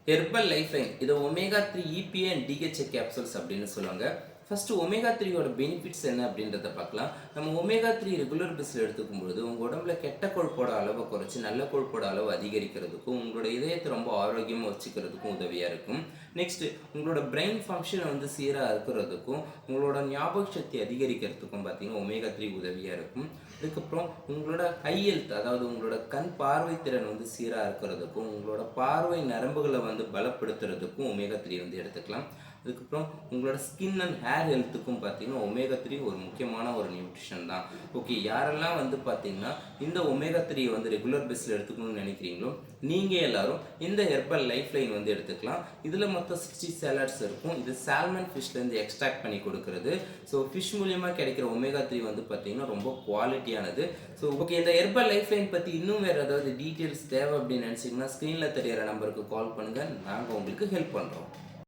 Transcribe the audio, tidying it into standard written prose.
Herbal life line இதை omega 3 EPA and DHA capsules அப்படின்னு சொல்லுவாங்க. ஃபர்ஸ்ட் ஒமேகா 3யோட பெனிஃபிட்ஸ் என்ன அப்படின்றத பார்க்கலாம். நம்ம ஒமேகா 3 ரெகுலர் பேஸில் எடுத்துக்கும் பொழுது உங்கள் உடம்புல கெட்ட கொழுப்போட அளவை குறைச்சி நல்ல கொழுப்போட அளவு அதிகரிக்கிறதுக்கும் உங்களோட இதயத்தை ரொம்ப ஆரோக்கியமாக வச்சுக்கிறதுக்கும் உதவியாக இருக்கும். நெக்ஸ்ட் உங்களோட பிரெயின் ஃபங்க்ஷனை வந்து சீராக இருக்கிறதுக்கும் உங்களோட ஞாபக சக்தி அதிகரிக்கிறதுக்கும் பார்த்தீங்கன்னா ஒமேகா 3 உதவியாக இருக்கும். அதுக்கப்புறம் உங்களோட ஐ ஹெல்த், அதாவது உங்களோட கண் பார்வை திறன் வந்து சீராக இருக்கிறதுக்கும் உங்களோட பார்வை நரம்புகளை வந்து பலப்படுத்துறதுக்கும் ஒமேகா 3 வந்து எடுத்துக்கலாம். அதுக்கப்புறம் உங்களோட ஸ்கின் அண்ட் ஹேர் ஹெல்த்துக்கும் பார்த்தீங்கன்னா ஒமேகா 3 ஒரு முக்கியமான ஒரு நியூட்ரிஷன் தான். ஓகே, யாரெல்லாம் வந்து பார்த்தீங்கன்னா இந்த ஒமேகா 3 வந்து ரெகுலர் பேஸில் எடுத்துக்கணும்னு நினைக்கிறீங்களோ நீங்கள் எல்லாரும் இந்த ஹெர்பல் லைஃப் லைன் வந்து எடுத்துக்கலாம். இதில் மொத்தம் 60 சேலட்ஸ் இருக்கும். இது சால்மன் ஃபிஷ்லேருந்து எக்ஸ்ட்ராக்ட் பண்ணி கொடுக்குறது. ஸோ ஃபிஷ் மூலியமாக கிடைக்கிற ஒமேகா 3 வந்து பார்த்தீங்கன்னா ரொம்ப குவாலிட்டியானது. ஸோ ஓகே, இந்த ஹெர்பல் லைஃப் லைன் பற்றி இன்னும் வேறு ஏதாவது டீட்டெயில்ஸ் தேவை அப்படின்னு நினச்சிங்கன்னா ஸ்க்ரீனில் தெரியிற நம்பருக்கு கால் பண்ணுங்கள். நாங்கள் உங்களுக்கு ஹெல்ப் பண்ணுறோம்.